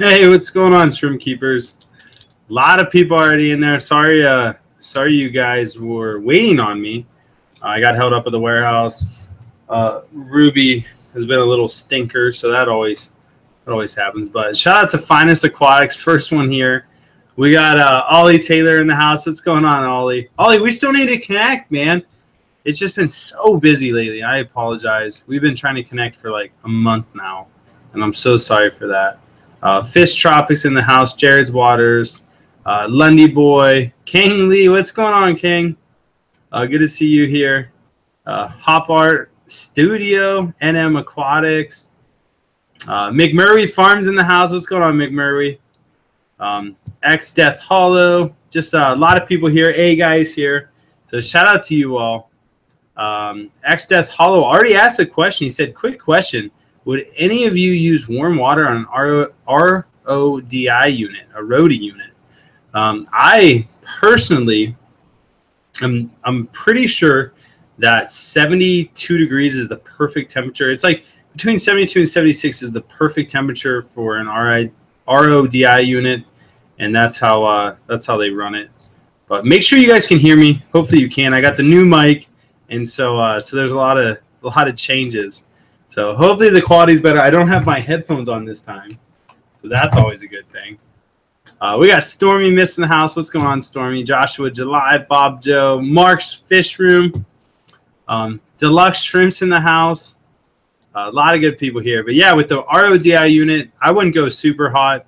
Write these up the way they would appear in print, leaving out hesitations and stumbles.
Hey, what's going on, shrimp keepers? A lot of people already in there. Sorry you guys were waiting on me. I got held up at the warehouse. Ruby has been a little stinker, so that always happens. But shout out to Finest Aquatics, first one here. We got Ollie Taylor in the house. What's going on, Ollie? Ollie, we still need to connect, man. It's just been so busy lately. I apologize. We've been trying to connect for like a month now, and I'm so sorry for that. Fish Tropics in the house. Jared's Waters. Lundy Boy. King Lee. What's going on, King? Good to see you here. Hop Art Studio. NM Aquatics. McMurray Farms in the house. What's going on, McMurray? X Death Hollow. Just a lot of people here. A guys here. So shout out to you all. X Death Hollow already asked a question. He said, quick question. Would any of you use warm water on an RODI unit, a RODI unit? I personally, I'm pretty sure that 72 degrees is the perfect temperature. It's like between 72 and 76 is the perfect temperature for an RODI unit, and that's how they run it. But make sure you guys can hear me. Hopefully you can. I got the new mic, and so there's a lot of changes. So hopefully the quality is better. I don't have my headphones on this time, so that's always a good thing. We got Stormy Miss in the house. What's going on, Stormy? Joshua July, Bob Joe, Mark's Fish Room, Deluxe Shrimps in the house. A lot of good people here. But yeah, with the RODI unit, I wouldn't go super hot,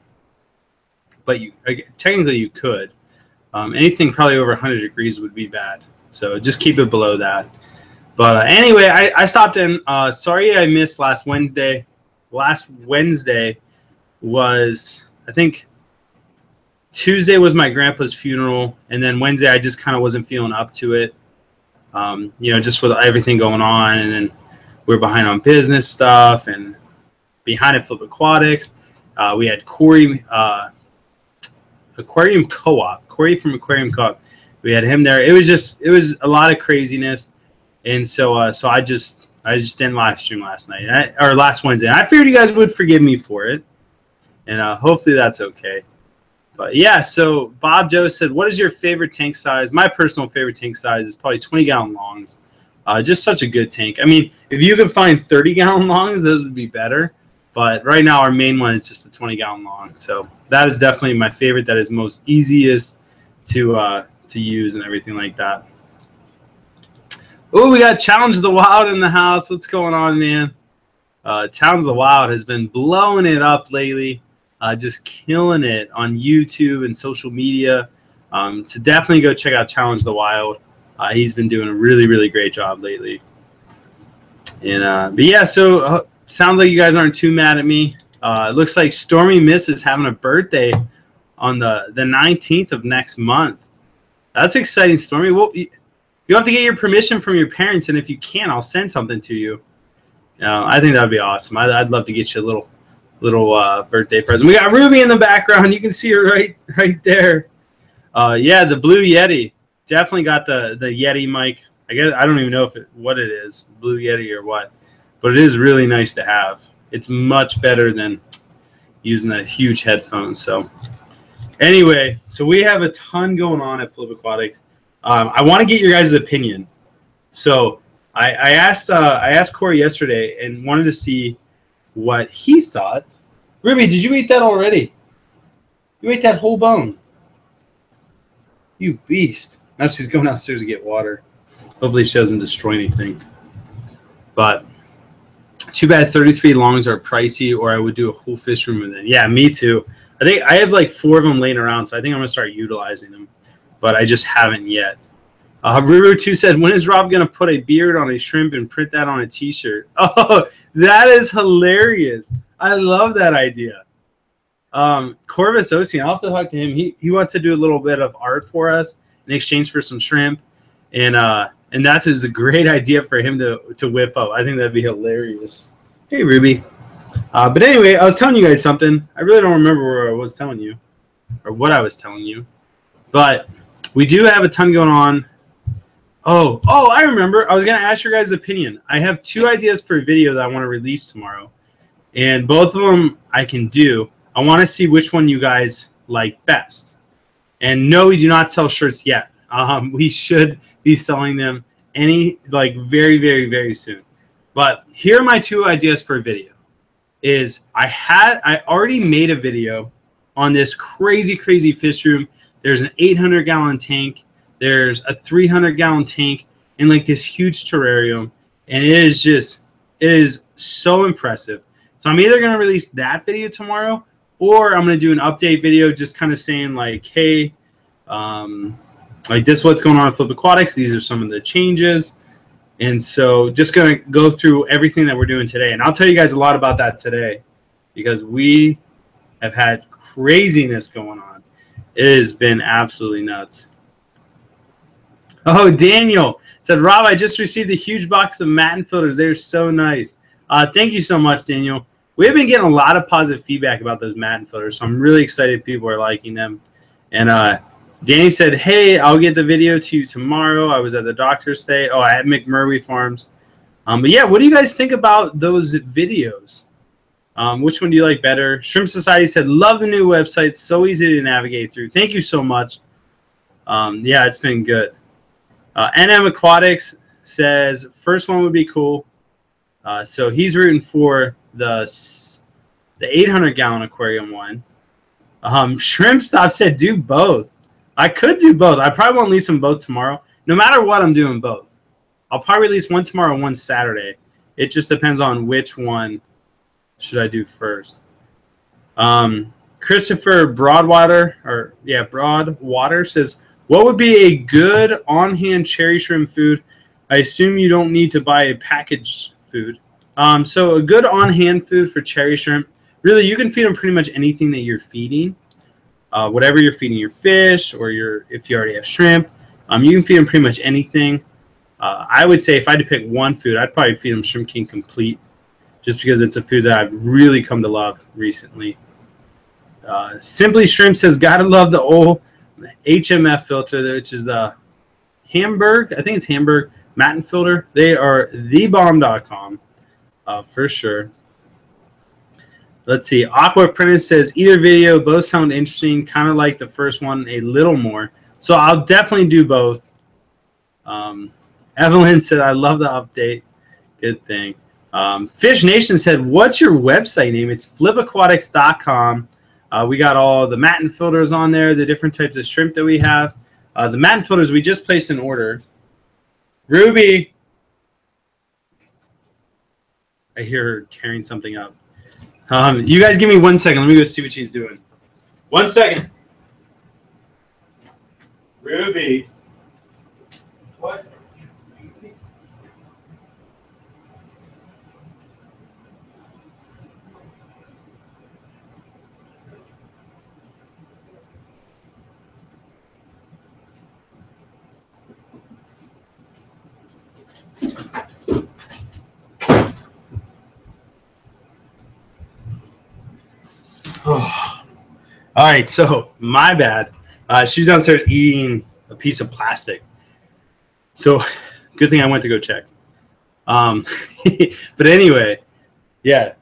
but technically you could. Anything probably over 100 degrees would be bad. So just keep it below that. But anyway, I stopped in. Sorry I missed last Wednesday. Last Wednesday was, I think, Tuesday was my grandpa's funeral. And then Wednesday I just kind of wasn't feeling up to it. Just with everything going on. And then we're behind on business stuff and behind at Flip Aquatics. We had Corey, Aquarium Co-op. Corey from Aquarium Co-op. We had him there. It was a lot of craziness. And so I just didn't live stream last night or last Wednesday. And I figured you guys would forgive me for it, and hopefully that's okay. But yeah, so Bob Joe said, "What is your favorite tank size?" My personal favorite tank size is probably 20-gallon longs. Just such a good tank. I mean, if you could find 30-gallon longs, those would be better. But right now, our main one is just the 20-gallon long. So that is definitely my favorite. That is most easiest to use and everything like that. Oh, we got Challenge the Wild in the house. What's going on, man? Challenge the Wild has been blowing it up lately, just killing it on YouTube and social media. So definitely go check out Challenge the Wild. He's been doing a really, really great job lately. And but yeah, so sounds like you guys aren't too mad at me. It looks like Stormy Miss is having a birthday on the 19th of next month. That's exciting, Stormy. Well, you have to get your permission from your parents, and if you can, I'll send something to you. I think that would be awesome. I'd love to get you a little birthday present. We got Ruby in the background. You can see her right there. Yeah, the Blue Yeti. Definitely got the Yeti mic. I guess I don't even know what it is, Blue Yeti or what, but it is really nice to have. It's much better than using a huge headphone. So anyway, so we have a ton going on at Flip Aquatics. I want to get your guys' opinion. So I asked Corey yesterday and wanted to see what he thought. Ruby, did you eat that already? You ate that whole bone. You beast. Now she's going downstairs to get water. Hopefully she doesn't destroy anything. But too bad 33 longs are pricey, or I would do a whole fish room with it. Yeah, me too. I think I have like 4 of them laying around, so I think I'm going to start utilizing them. But I just haven't yet. Ruru2 said, when is Rob going to put a beard on a shrimp and print that on a T-shirt? Oh, that is hilarious. I love that idea. Corvus Ocean, I'll have to talk to him. He wants to do a little bit of art for us in exchange for some shrimp. And that is a great idea for him to whip up. I think that'd be hilarious. Hey, Ruby. But anyway, I was telling you guys something. I really don't remember where I was telling you or what I was telling you. But we do have a ton going on. Oh, I remember. I was going to ask your guys' opinion. I have 2 ideas for a video that I want to release tomorrow. And both of them I can do. I want to see which one you guys like best. And no, we do not sell shirts yet. We should be selling them very, very, very soon. But here are my 2 ideas for a video. I already made a video on this crazy, crazy fish room. There's an 800-gallon tank. There's a 300-gallon tank and like this huge terrarium. And it is so impressive. So I'm either going to release that video tomorrow, or I'm going to do an update video just kind of saying like, hey, like this is what's going on at Flip Aquatics. These are some of the changes. And so just going to go through everything that we're doing today. And I'll tell you guys a lot about that today because we have had craziness going on. It has been absolutely nuts. Oh, Daniel said, Rob, I just received a huge box of Matten filters. They're so nice. Thank you so much, Daniel. We have been getting a lot of positive feedback about those Matten filters, so I'm really excited people are liking them. And Danny said, hey, I'll get the video to you tomorrow. I was at the doctor's today. Oh, at McMurray Farms. But yeah, what do you guys think about those videos? Which one do you like better? Shrimp Society said, love the new website. So easy to navigate through. Thank you so much. Yeah, it's been good. NM Aquatics says, first one would be cool. So he's rooting for the 800-gallon aquarium one. Shrimp Stop said, do both. I could do both. I probably won't release them both tomorrow. No matter what, I'm doing both. I'll probably release one tomorrow and one Saturday. It just depends on which one should I do first. Christopher Broadwater says, what would be a good on-hand cherry shrimp food? I assume you don't need to buy a packaged food. So a good on-hand food for cherry shrimp, really you can feed them pretty much anything that you're feeding. Whatever you're feeding your fish or if you already have shrimp, you can feed them pretty much anything. I would say if I had to pick one food, I'd probably feed them Shrimp King Complete just because it's a food that I've really come to love recently. Simply Shrimp says, gotta love the old HMF filter, which is the Hamburg, I think it's Hamburg Matten filter. They are thebomb.com for sure. Let's see. Aqua Apprentice says, either video, both sound interesting, kind of like the first one a little more. So I'll definitely do both. Evelyn said, I love the update. Good thing. Fish Nation said, what's your website name? It's flipaquatics.com. We got all the Matten filters on there, the different types of shrimp that we have. The Matten filters, we just placed an order. Ruby. I hear her tearing something up. You guys give me 1 second. Let me go see what she's doing. 1 second. Ruby. What? Oh. All right, so my bad. She's downstairs eating a piece of plastic. So good thing I went to go check. But anyway, yeah,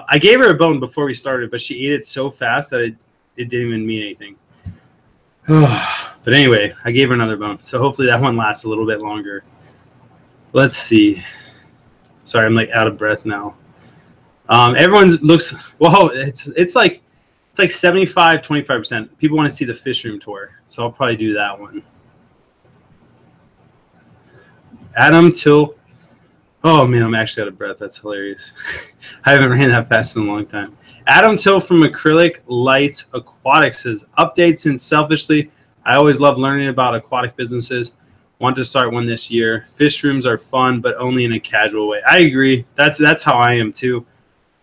I gave her a bone before we started, but she ate it so fast that it didn't even mean anything. But anyway, I gave her another bone. So hopefully that one lasts a little bit longer. Let's see. Sorry, I'm like out of breath now. Everyone looks, well, it's like 75, 25%. People want to see the fish room tour. So I'll probably do that one. Adam Till. Oh, man, I'm actually out of breath. That's hilarious. I haven't ran that fast in a long time. Adam Till from Acrylic Lights Aquatics says, updates since selfishly, I always love learning about aquatic businesses. Want to start one this year. Fish rooms are fun, but only in a casual way. I agree. That's how I am, too.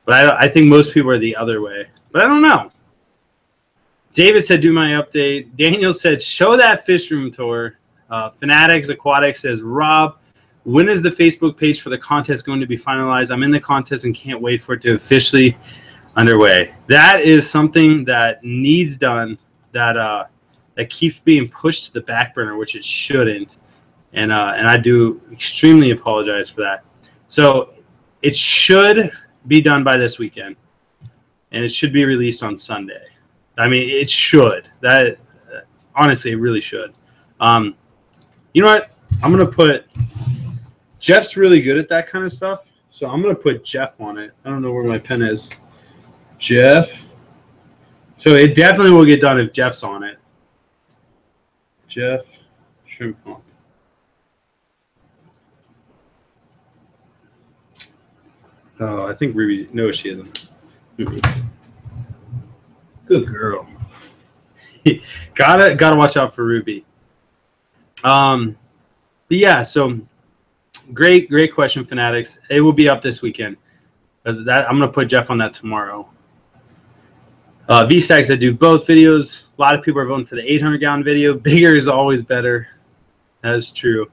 But I think most people are the other way. But I don't know. David said, do my update. Daniel said, show that fish room tour. Fanatics Aquatics says, Rob, when is the Facebook page for the contest going to be finalized? I'm in the contest and can't wait for it to officially underway. That is something that needs done, that keeps being pushed to the back burner, which it shouldn't. And I do extremely apologize for that. So it should be done by this weekend. and it should be released on Sunday. I mean, it should. That honestly, it really should. You know what? I'm gonna put Jeff's really good at that kind of stuff, so I'm gonna put Jeff on it. I don't know where my pen is. Jeff. So it definitely will get done if Jeff's on it. Jeff Shrimp Pump. Oh, I think Ruby. No, she isn't. Good girl. gotta watch out for Ruby. But yeah, so great question, Fanatics. It will be up this weekend. I'm gonna put Jeff on that tomorrow. V-Stags, I do both videos. A lot of people are voting for the 800-gallon video. Bigger is always better. That is true.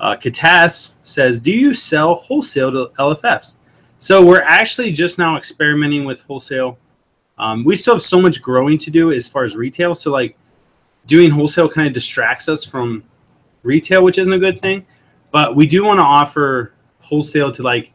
Katas says, do you sell wholesale to LFFs? So we're actually just now experimenting with wholesale. We still have so much growing to do as far as retail. So like doing wholesale kind of distracts us from retail, which isn't a good thing. But we do want to offer wholesale to like,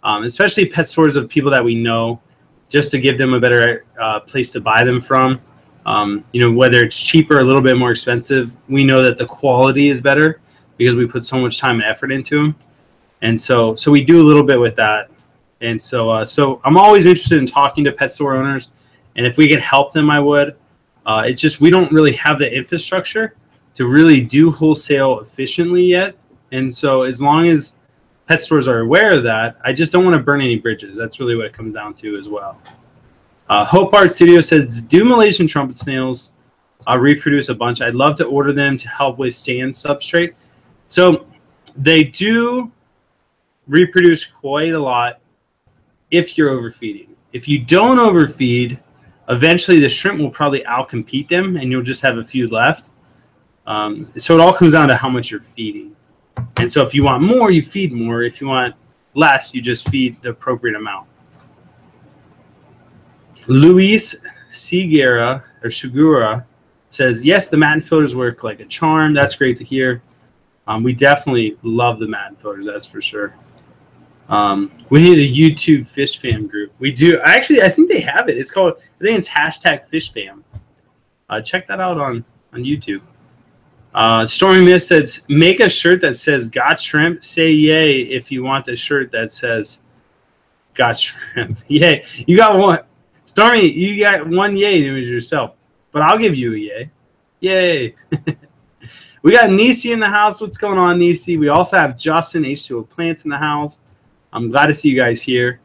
especially pet stores of people that we know, just to give them a better place to buy them from. You know, whether it's cheaper or a little bit more expensive, we know that the quality is better because we put so much time and effort into them. And so we do a little bit with that. And so I'm always interested in talking to pet store owners, and if we could help them, I would. It's just we don't really have the infrastructure to really do wholesale efficiently yet. And so as long as pet stores are aware of that, I just don't want to burn any bridges. That's really what it comes down to as well. Hope Art Studio says, do Malaysian trumpet snails reproduce a bunch? I'd love to order them to help with sand substrate. So they do reproduce quite a lot if you're overfeeding. If you don't overfeed, eventually the shrimp will probably outcompete them and you'll just have a few left. So it all comes down to how much you're feeding. And so if you want more, you feed more. If you want less, you just feed the appropriate amount. Luis Segura says, yes, the Matin filters work like a charm. That's great to hear. We definitely love the Matin filters, that's for sure. We need a YouTube fish fam group. We do. Actually, I think they have it. It's called, I think it's #fishfam. Check that out on YouTube. Stormy Mist says, make a shirt that says got shrimp. Say yay if you want a shirt that says got shrimp. Yay. You got one. Stormy, you got one yay. It was yourself. But I'll give you a yay. Yay. We got Nisi in the house. What's going on, Nisi? We also have Justin, H2O Plants, in the house. I'm glad to see you guys here.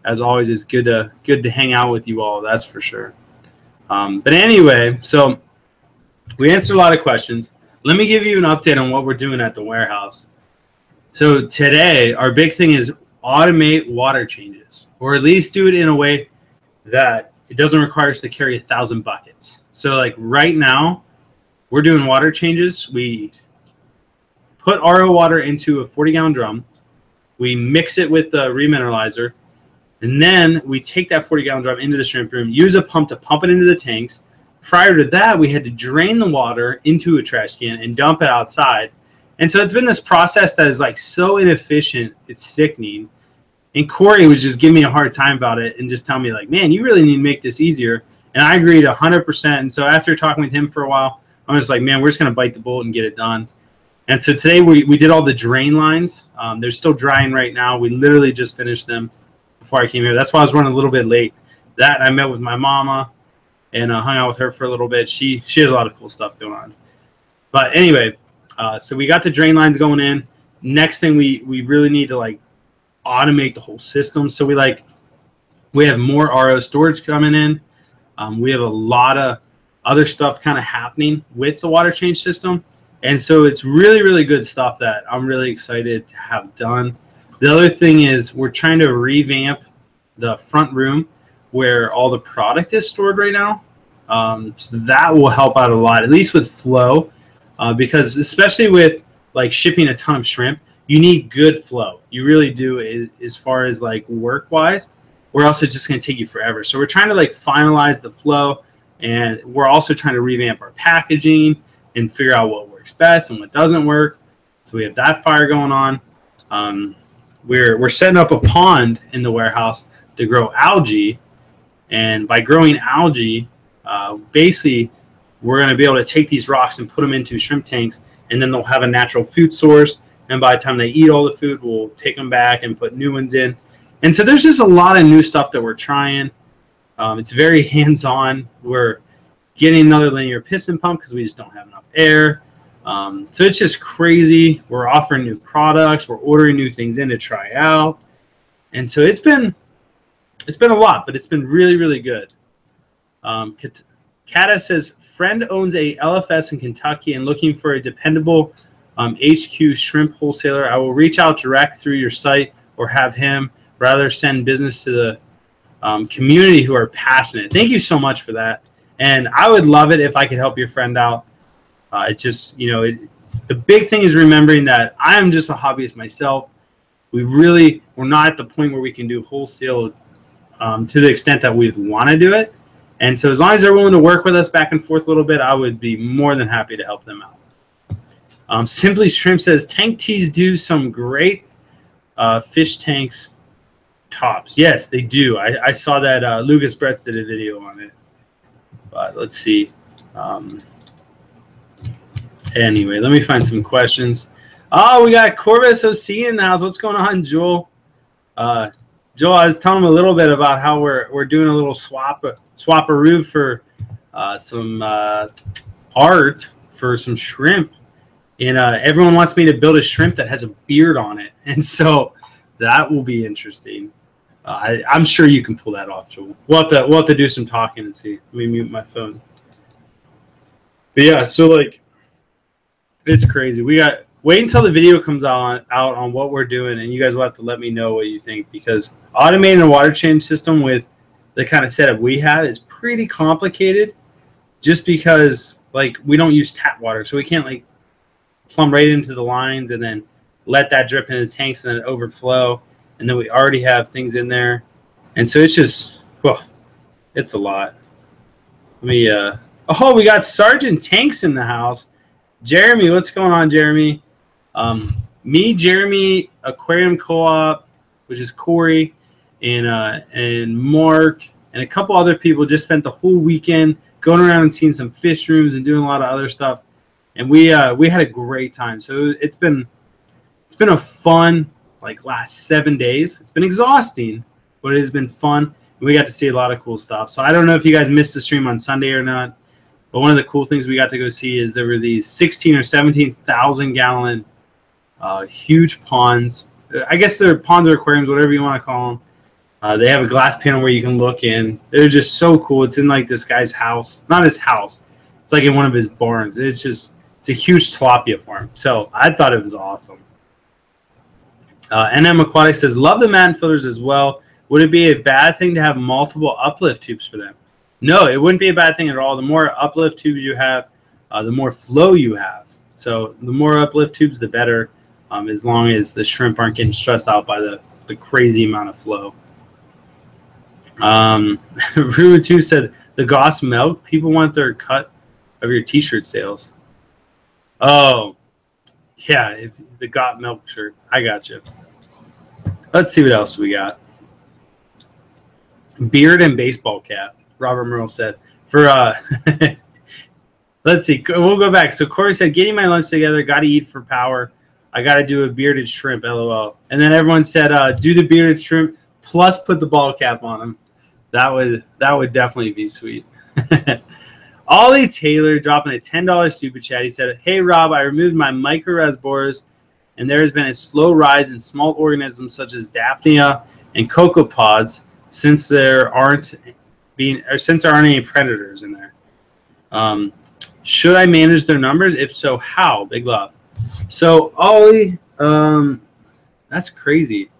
As always, it's good to hang out with you all. That's for sure. But anyway, so we answered a lot of questions. Let me give you an update on what we're doing at the warehouse. So today, our big thing is automate water changes, or at least do it in a way that it doesn't require us to carry 1,000 buckets. So like right now, we're doing water changes. We put RO water into a 40-gallon drum. We mix it with the remineralizer, and then we take that 40-gallon drum into the shrimp room, use a pump to pump it into the tanks. Prior to that, we had to drain the water into a trash can and dump it outside. And so it's been this process that is like so inefficient, it's sickening. And Corey was just giving me a hard time about it and just telling me like, man, you really need to make this easier. And I agreed 100%. And so after talking with him for a while, I was like, man, we're just going to bite the bullet and get it done. And so today we did all the drain lines. They're still drying right now. We literally just finished them before I came here. That's why I was running a little bit late. That, I met with my mama and hung out with her for a little bit. She has a lot of cool stuff going on. But anyway, so we got the drain lines going in. Next thing we really need to like automate the whole system. So we have more RO storage coming in. We have a lot of other stuff kind of happening with the water change system. And so it's really, really good stuff that I'm really excited to have done. The other thing is we're trying to revamp the front room where all the product is stored right now. So that will help out a lot, at least with flow, because especially with like shipping a ton of shrimp, you need good flow. You really do, as far as like work-wise, or else it's just going to take you forever. So we're trying to like finalize the flow, and we're also trying to revamp our packaging and figure out what works best and what doesn't work. So we have that fire going on. We're setting up a pond in the warehouse to grow algae. And by growing algae, basically, we're going to be able to take these rocks and put them into shrimp tanks, and then they'll have a natural food source. And by the time they eat all the food, we'll take them back and put new ones in. And so there's just a lot of new stuff that we're trying. It's very hands-on. We're getting another linear piston pump because we just don't have enough air. So it's just crazy. We're offering new products. We're ordering new things in to try out. And so it's been a lot, but it's been really, really good. Kata says, friend owns a LFS in Kentucky and looking for a dependable HQ shrimp wholesaler. I will reach out direct through your site or have him rather send business to the community who are passionate. Thank you so much for that. And I would love it if I could help your friend out. It just, the big thing is remembering that I am just a hobbyist myself. We're not at the point where we can do wholesale to the extent that we want to do it. And so as long as they're willing to work with us back and forth a little bit, I would be more than happy to help them out. Simply Shrimp says, tank tees do some great fish tanks tops. Yes, they do. I saw that Lucas Bretz did a video on it. But let's see. Anyway, let me find some questions. Oh, we got Corvus OC in the house. What's going on, Joel? Joel, I was telling him a little bit about how we're doing a little swap-a-roo for some art for some shrimp. And everyone wants me to build a shrimp that has a beard on it. And so that will be interesting. I'm sure you can pull that off, Joel. We'll have to do some talking and see. Let me mute my phone. But yeah, so like, it's crazy. Wait until the video comes out on what we're doing, and you guys will have to let me know what you think, because automating a water change system with the kind of setup we have is pretty complicated, just because like we don't use tap water, so we can't like plumb right into the lines and then let that drip into the tanks and then overflow, and then we already have things in there, and so it's just, it's a lot. Let me oh, we got Sergeant Tanks in the house. Jeremy, what's going on, Jeremy? Me, Jeremy, Aquarium Co-op, which is Corey, and Mark, and a couple other people just spent the whole weekend going around and seeing some fish rooms and doing a lot of other stuff. And we had a great time. So it's been a fun last 7 days. It's been exhausting, but it has been fun. And we got to see a lot of cool stuff. So I don't know if you guys missed the stream on Sunday or not, but one of the cool things we got to go see is there were these 16 or 17,000 gallon huge ponds. I guess they're ponds or aquariums, whatever you want to call them. They have a glass panel where you can look in. They're just so cool. It's in this guy's house. Not his house. It's in one of his barns. It's a huge tilapia farm. So I thought it was awesome. NM Aquatics says, love the mat filters as well. Would it be a bad thing to have multiple uplift tubes for them? No, it wouldn't be a bad thing at all. The more uplift tubes you have, the more flow you have. So the more uplift tubes, the better, as long as the shrimp aren't getting stressed out by the crazy amount of flow. Ruru2 said, the Goss milk, people want their cut of your t-shirt sales. Oh, yeah, if the Got Milk shirt. I got you. Let's see what else we got. Beard and baseball cap, Robert Merle said. For let's see. We'll go back. So Corey said, getting my lunch together, got to eat for power. I got to do a bearded shrimp, LOL. And then everyone said, do the bearded shrimp plus put the ball cap on them. That would definitely be sweet. Ollie Taylor dropping a $10 super chat. He said, hey, Rob, I removed my microreservoirs, and there has been a slow rise in small organisms such as Daphnia and cocopods since there aren't any predators in there. Should I manage their numbers? If so, how? Big love. So, Ollie, that's crazy.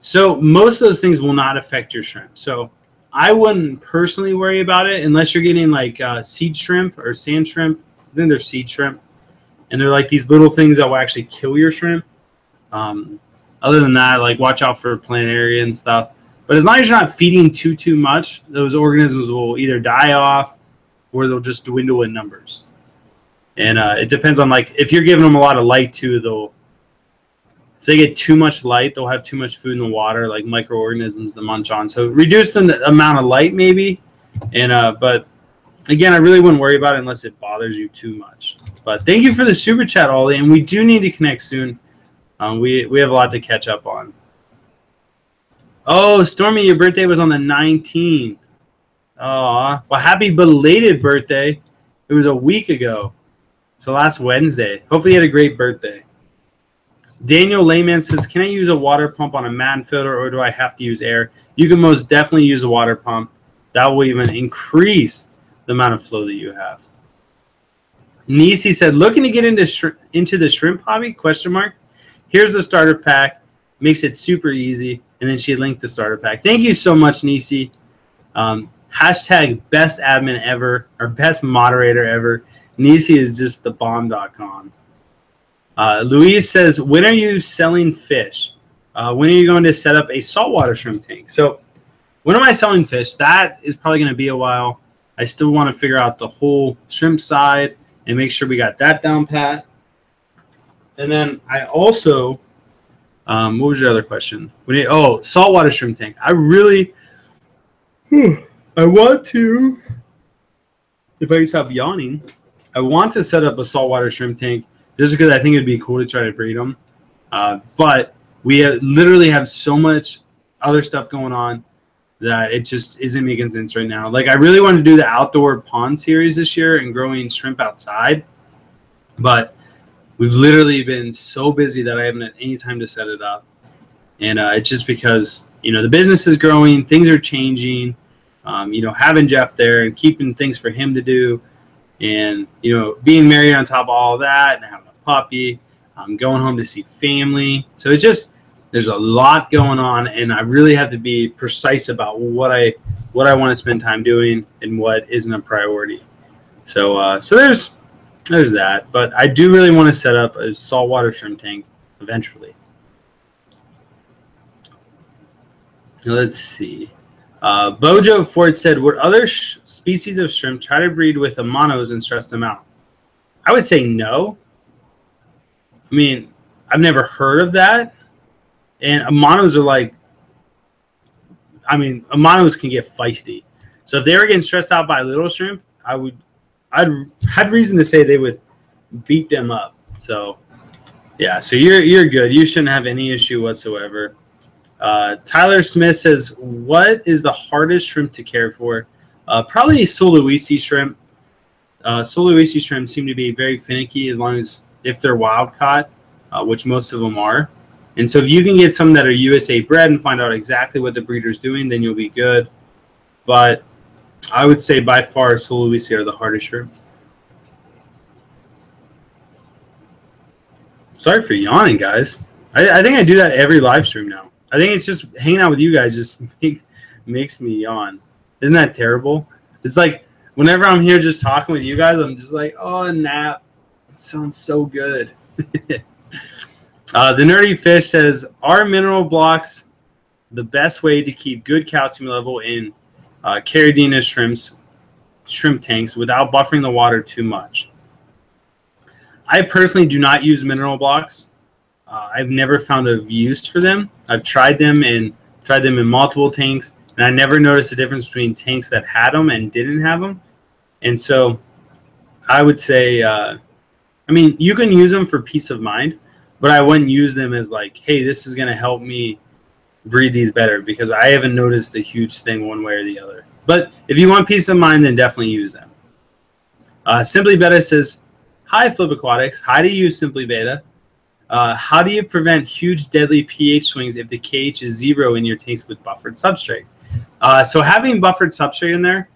So most of those things will not affect your shrimp. So I wouldn't personally worry about it unless you're getting seed shrimp or sand shrimp. I think they're seed shrimp. And they're these little things that will actually kill your shrimp. Other than that, watch out for planaria and stuff. But as long as you're not feeding too much, those organisms will either die off or they'll just dwindle in numbers. And it depends on if you're giving them a lot of light too, if they get too much light, they'll have too much food in the water, like microorganisms to munch on. So reduce the amount of light maybe. And but again, I really wouldn't worry about it unless it bothers you too much. But thank you for the super chat, Ollie. And we do need to connect soon. We have a lot to catch up on. Oh, Stormy, your birthday was on the 19th. Oh, well, happy belated birthday. It was a week ago. So last Wednesday. Hopefully you had a great birthday. Daniel Layman says, can I use a water pump on a mat filter, or do I have to use air? You can most definitely use a water pump. That will even increase the amount of flow that you have. Nisi said, looking to get into the shrimp hobby, question mark. Here's the starter pack. Makes it super easy. And then she linked the starter pack. Thank you so much, Nisi. Hashtag best admin ever, or best moderator ever. Nisi is just the bomb.com. Louise says, when are you selling fish? When are you going to set up a saltwater shrimp tank? So when am I selling fish? That is probably going to be a while. I still want to figure out the whole shrimp side and make sure we got that down pat. And then I also, what was your other question? Saltwater shrimp tank. I want to, if I can stop yawning, I want to set up a saltwater shrimp tank just because I think it'd be cool to try to breed them. But we literally have so much other stuff going on that it just isn't making sense right now. Like, I really want to do the outdoor pond series this year and growing shrimp outside. But we've literally been so busy that I haven't had any time to set it up. And it's just because, the business is growing, things are changing. Having Jeff there and keeping things for him to do, and being married on top of all of that, and having a puppy, going home to see family. So it's just, there's a lot going on, and I really have to be precise about what I want to spend time doing and what isn't a priority. So there's that, but I do really want to set up a saltwater shrimp tank eventually. Let's see. Bojo Ford said, would other species of shrimp try to breed with amanos and stress them out? I would say no. I mean, I've never heard of that. And amanos are amanos can get feisty. So if they were getting stressed out by little shrimp, I'd had reason to say they would beat them up. So yeah, so you're good. You shouldn't have any issue whatsoever. Tyler Smith says, what is the hardest shrimp to care for? Probably Sulawesi shrimp. Sulawesi shrimp seem to be very finicky if they're wild caught, which most of them are. And so if you can get some that are USA bred and find out exactly what the breeder's doing, then you'll be good. But I would say by far Sulawesi are the hardest shrimp. Sorry for yawning, guys. I think I do that every live stream now. I think it's just hanging out with you guys just makes me yawn. Isn't that terrible? It's like whenever I'm here just talking with you guys, I'm just like, oh, a nap. It sounds so good. The Nerdy Fish says, are mineral blocks the best way to keep good calcium level in Caridina shrimp tanks without buffering the water too much? I personally do not use mineral blocks. I've never found a use for them. I've tried them in multiple tanks, and I never noticed a difference between tanks that had them and didn't have them. And so I would say, you can use them for peace of mind, but I wouldn't use them as like, hey, this is going to help me breed these better, because I haven't noticed a huge thing one way or the other. But if you want peace of mind, then definitely use them. Simply Beta says, hi, Flip Aquatics. Hi to you, Simply Beta. How do you prevent huge deadly pH swings if the KH is 0 in your tanks with buffered substrate? So having buffered substrate in there,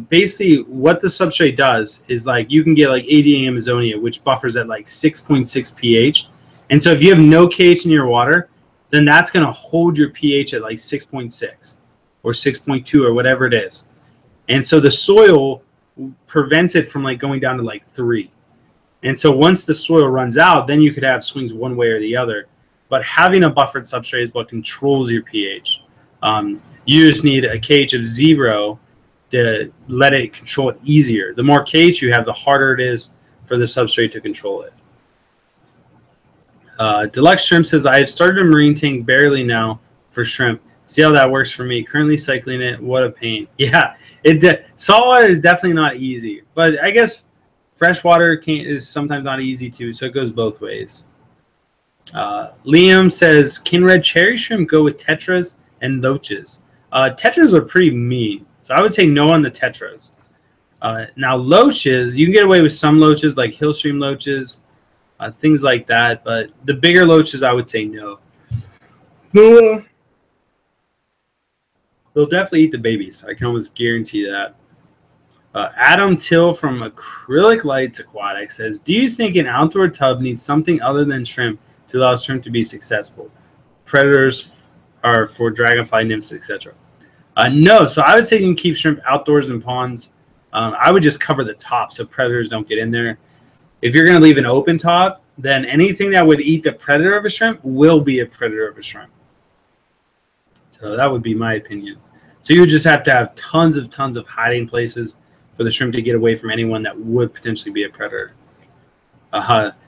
basically what the substrate does is like you can get like ADA Amazonia, which buffers at like 6.6 pH. And so if you have no KH in your water, then that's going to hold your pH at like 6.6 or 6.2 or whatever it is. And so the soil prevents it from like going down to like 3. And so once the soil runs out, then you could have swings one way or the other. But having a buffered substrate is what controls your pH. You just need a KH of 0 to let it control it easier. The more KH you have, the harder it is for the substrate to control it. Deluxe Shrimp says, I have started a marine tank barely now for shrimp. See how that works for me. Currently cycling it. What a pain. Yeah, saltwater is definitely not easy. But I guess freshwater is sometimes not easy too, so it goes both ways. Liam says, can red cherry shrimp go with tetras and loaches? Tetras are pretty mean, so I would say no on the tetras. Now loaches, you can get away with some loaches like hillstream loaches, things like that, but the bigger loaches I would say no. They'll definitely eat the babies. I can almost guarantee that. Adam Till from Acrylic Lights Aquatics says, do you think an outdoor tub needs something other than shrimp to allow shrimp to be successful? Predators are for dragonfly, nymphs, etc. No, so I would say you can keep shrimp outdoors in ponds. I would just cover the top so predators don't get in there. If you're going to leave an open top, then anything that would eat the predator of a shrimp will be a predator of a shrimp. So that would be my opinion. So you would just have to have tons of hiding places for the shrimp to get away from anyone that would potentially be a predator.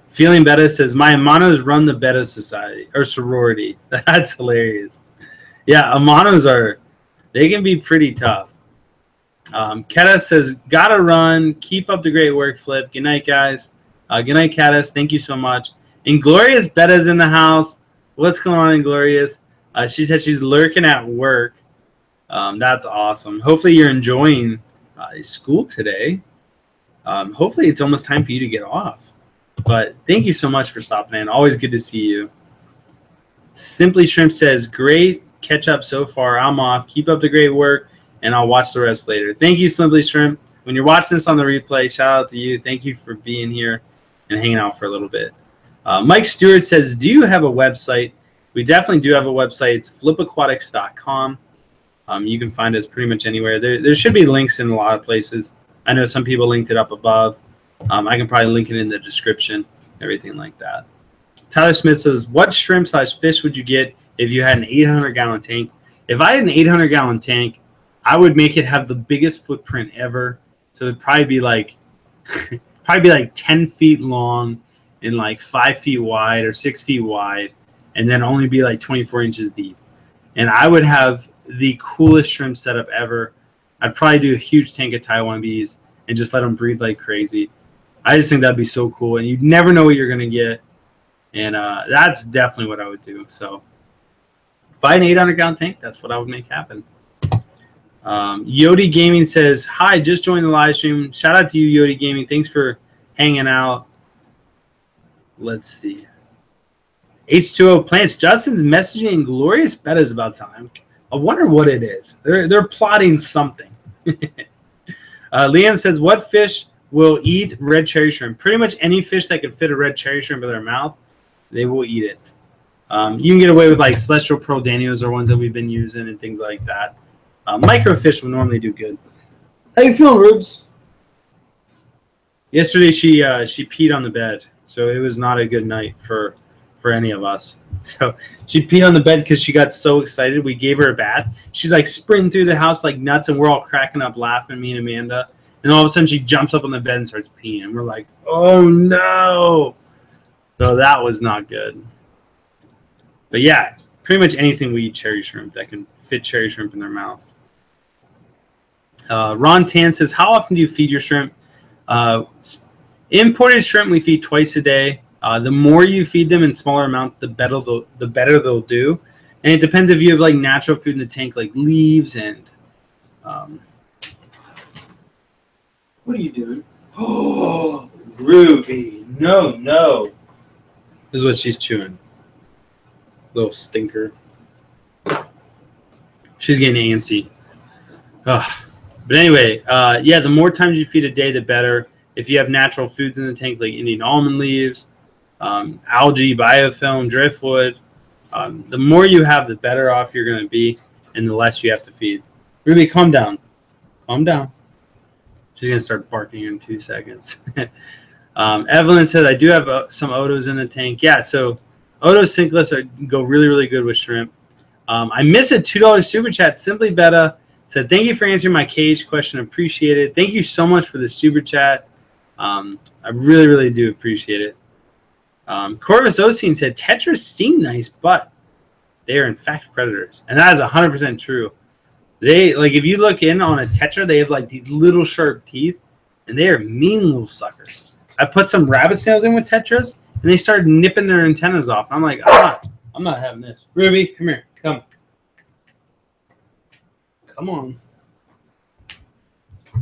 Feeling Beta says, my Amanos run the Beta Society or sorority. That's hilarious. Yeah, Amanos they can be pretty tough. Keta says, gotta run. Keep up the great work, Flip. Good night, guys. Good night, Caddis. Thank you so much. Inglorious Betta's in the house. What's going on, Inglorious? She said she's lurking at work. That's awesome. Hopefully you're enjoying school today. Hopefully it's almost time for you to get off. But thank you so much for stopping in. Always good to see you. Simply Shrimp says, great catch up so far. I'm off. Keep up the great work, and I'll watch the rest later. Thank you, Simply Shrimp. When you're watching this on the replay, shout out to you. Thank you for being here and hanging out for a little bit. Mike Stewart says, do you have a website? We definitely do have a website. It's flipaquatics.com. You can find us pretty much anywhere. There should be links in a lot of places. I know some people linked it up above. I can probably link it in the description, everything like that. Tyler Smith says, what shrimp/fish would you get if you had an 800-gallon tank? If I had an 800-gallon tank, I would make it have the biggest footprint ever. So it'd probably be like 10 feet long and like 5 feet wide or 6 feet wide, and then only be like 24 inches deep. And I would have the coolest shrimp setup ever. I'd probably do a huge tank of Taiwan bees and just let them breed like crazy. I just think that'd be so cool, and you'd never know what you're gonna get. And that's definitely what I would do. So if I had an 800-gallon tank, that's what I would make happen. Yodi Gaming says, hi, just joined the live stream. Shout out to you, Yodi Gaming. Thanks for hanging out. Let's see. H2O Plants. Justin's messaging Glorious Betas about time. I wonder what it is. They're plotting something. Liam says, what fish will eat red cherry shrimp? Pretty much any fish that can fit a red cherry shrimp in their mouth, they will eat it. You can get away with like celestial pearl danios or ones that we've been using and things like that. Microfish will normally do good. How you feeling, Rubes? Yesterday she peed on the bed, so it was not a good night for any of us. So she peed on the bed because she got so excited. We gave her a bath. She's like sprinting through the house like nuts, and we're all cracking up laughing, me and Amanda. And all of a sudden she jumps up on the bed and starts peeing. And we're like, oh no. So that was not good. But yeah, pretty much anything we eat cherry shrimp that can fit cherry shrimp in their mouth. Ron Tan says, how often do you feed your shrimp? Imported shrimp we feed twice a day. The more you feed them in smaller amounts, the better they'll do. And it depends if you have like natural food in the tank, like leaves and what are you doing? Oh, Ruby, no. This is what she's chewing. Little stinker. She's getting antsy. Ugh. But anyway, yeah, the more times you feed a day, the better. If you have natural foods in the tank, like Indian almond leaves, algae, biofilm, driftwood, the more you have, the better off you're going to be, and the less you have to feed. Ruby, calm down. Calm down. She's going to start barking in 2 seconds. Evelyn said, I do have some Odos in the tank. Yeah, so Odo sinkless go really, really good with shrimp. I miss a $2 super chat. Simply Beta said, thank you for answering my cage question. Appreciate it. Thank you so much for the super chat. I really, really do appreciate it. Corvus Osteen said tetras seem nice, but they are in fact predators, and that is 100% true. They like if you look in on a tetra, they have like these little sharp teeth, and they are mean little suckers. I put some rabbit snails in with tetras, and they started nipping their antennas off. I'm like, I'm not having this. Ruby, come here, come on.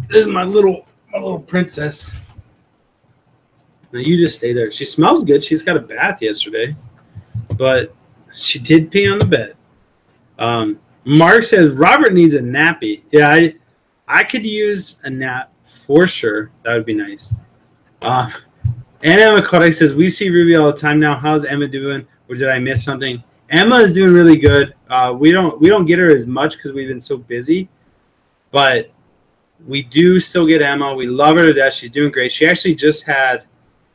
This is my little princess. Now you just stay there. She smells good. She's got a bath yesterday, but she did pee on the bed. Mark says Robert needs a nappy. Yeah, I could use a nap for sure. That would be nice. Anna Aquatics says we see Ruby all the time now. How's Emma doing? Or did I miss something? Emma is doing really good. We don't get her as much because we've been so busy, but we do still get Emma. We love her to death. She's doing great. She actually just had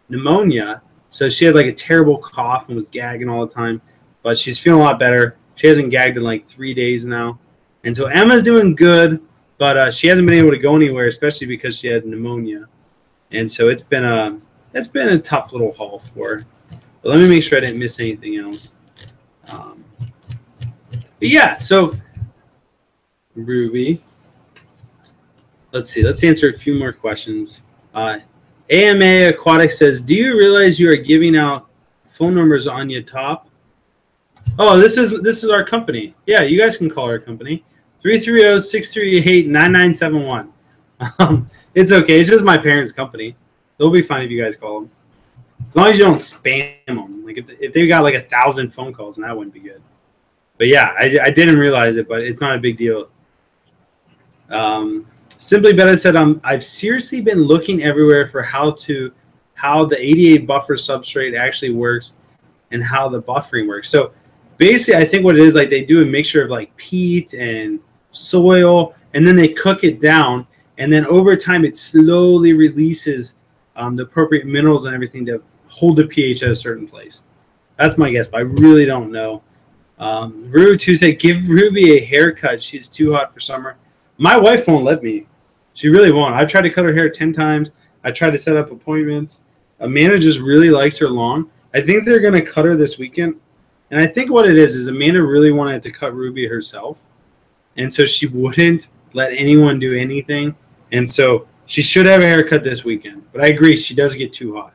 pneumonia, so she had like a terrible cough and was gagging all the time, but she's feeling a lot better. She hasn't gagged in like 3 days now, and so Emma's doing good, but she hasn't been able to go anywhere, especially because she had pneumonia, and so it's been a tough little haul for her. But let me make sure I didn't miss anything else. But yeah, so Ruby, let's see. Let's answer a few more questions. AMA Aquatic says, do you realize you are giving out phone numbers on your top? Oh, this is our company. Yeah, you guys can call our company. 330-638-9971. It's okay. It's just my parents' company. They'll be fine if you guys call them. As long as you don't spam them. Like if they got like 1,000 phone calls, and that wouldn't be good. But yeah, I didn't realize it, but it's not a big deal. Simply Better said, I've seriously been looking everywhere for how the 88 buffer substrate actually works and how the buffering works. So basically, I think what it is, like they do a mixture of like peat and soil, and then they cook it down, and then over time it slowly releases the appropriate minerals and everything to hold the pH at a certain place. That's my guess, but I really don't know. Rue2 said, give Ruby a haircut. She's too hot for summer. My wife won't let me. She really won't. I've tried to cut her hair 10 times. I tried to set up appointments. Amanda just really likes her long. I think they're going to cut her this weekend. And I think what it is Amanda really wanted to cut Ruby herself. And so she wouldn't let anyone do anything. And so she should have a haircut this weekend. But I agree, she does get too hot.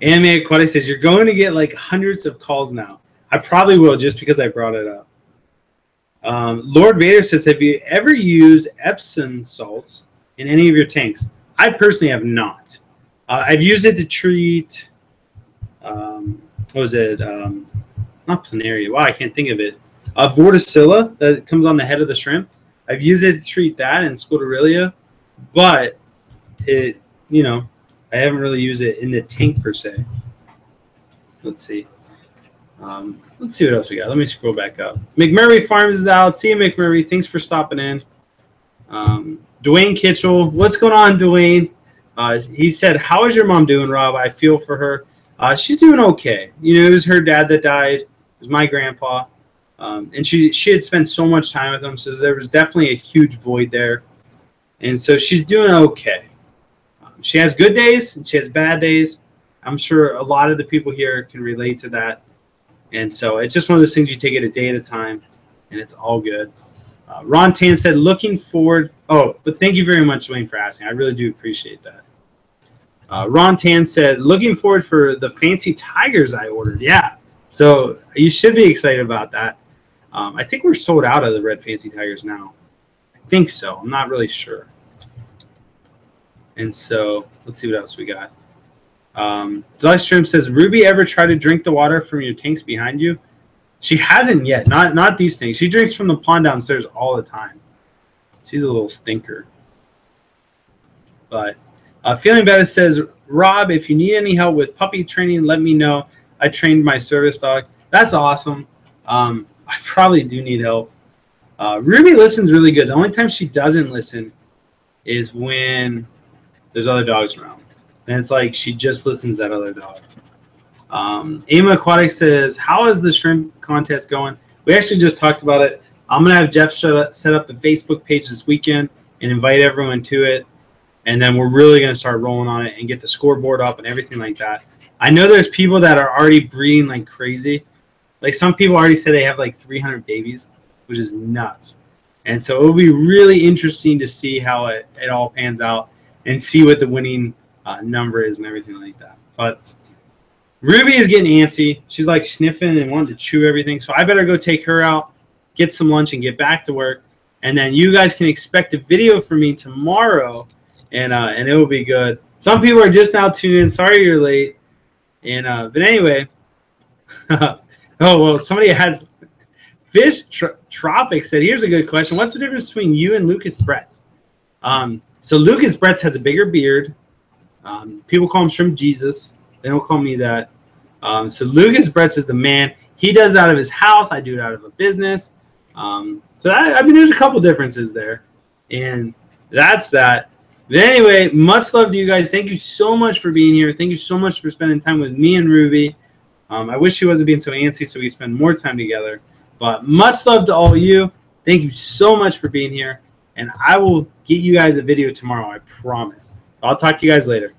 Anime Aquatic says, you're going to get like hundreds of calls now. I probably will just because I brought it up. Lord Vader says, have you ever used Epsom salts in any of your tanks? I personally have not. I've used it to treat, what was it? Not planaria. Wow, I can't think of it. Vorticilla that comes on the head of the shrimp. I've used it to treat that and Sclerotilia, but I haven't really used it in the tank per se. Let's see. Let's see what else we got. Let me scroll back up. McMurray Farms is out. See you, McMurray. Thanks for stopping in. Dwayne Kitchell. What's going on, Dwayne? He said, how is your mom doing, Rob? I feel for her. She's doing okay. It was her dad that died. It was my grandpa. And she had spent so much time with him, so there was definitely a huge void there. And so she's doing okay. She has good days and she has bad days. I'm sure a lot of the people here can relate to that. And so it's just one of those things you take it a day at a time, and it's all good. Ron Tan said, looking forward. Oh, but thank you very much, Dwayne, for asking. I really do appreciate that. Ron Tan said, looking forward for the fancy tigers I ordered. Yeah, so you should be excited about that. I think we're sold out of the red fancy tigers now. I think so. I'm not really sure. And so let's see what else we got. Deluxe Shrimp says, Ruby ever try to drink the water from your tanks behind you? She hasn't yet. Not these things. She drinks from the pond downstairs all the time. She's a little stinker. But Feeling Better says, Rob, if you need any help with puppy training, let me know. I trained my service dog. That's awesome. I probably do need help. Ruby listens really good. The only time she doesn't listen is when there's other dogs around. And it's like she just listens to that other dog. Aim Aquatic says, how is the shrimp contest going? We actually just talked about it. I'm going to have Jeff set up the Facebook page this weekend and invite everyone to it. and then we're really going to start rolling on it and get the scoreboard up and everything like that. I know there's people that are already breeding like crazy. Like some people already say they have like 300 babies, which is nuts. And so it will be really interesting to see how it all pans out and see what the winning number is and everything like that. But Ruby is getting antsy. She's like sniffing and wanting to chew everything. So I better go take her out, get some lunch, and get back to work. And then you guys can expect a video from me tomorrow, and it will be good. Some people are just now tuning in. Sorry you're late. And but anyway, oh well, somebody has Fish Tropic said, here's a good question. What's the difference between you and Lucas Bretz? So Lucas Bretz has a bigger beard. People call him Shrimp Jesus. They don't call me that. So Lucas Bretz is the man. He does it out of his house. I do it out of a business. So I mean, there's a couple differences there. And that's that. But anyway, much love to you guys. Thank you so much for being here. Thank you so much for spending time with me and Ruby. I wish she wasn't being so antsy so we could spend more time together. But much love to all of you. Thank you so much for being here. And I will get you guys a video tomorrow, I promise. I'll talk to you guys later.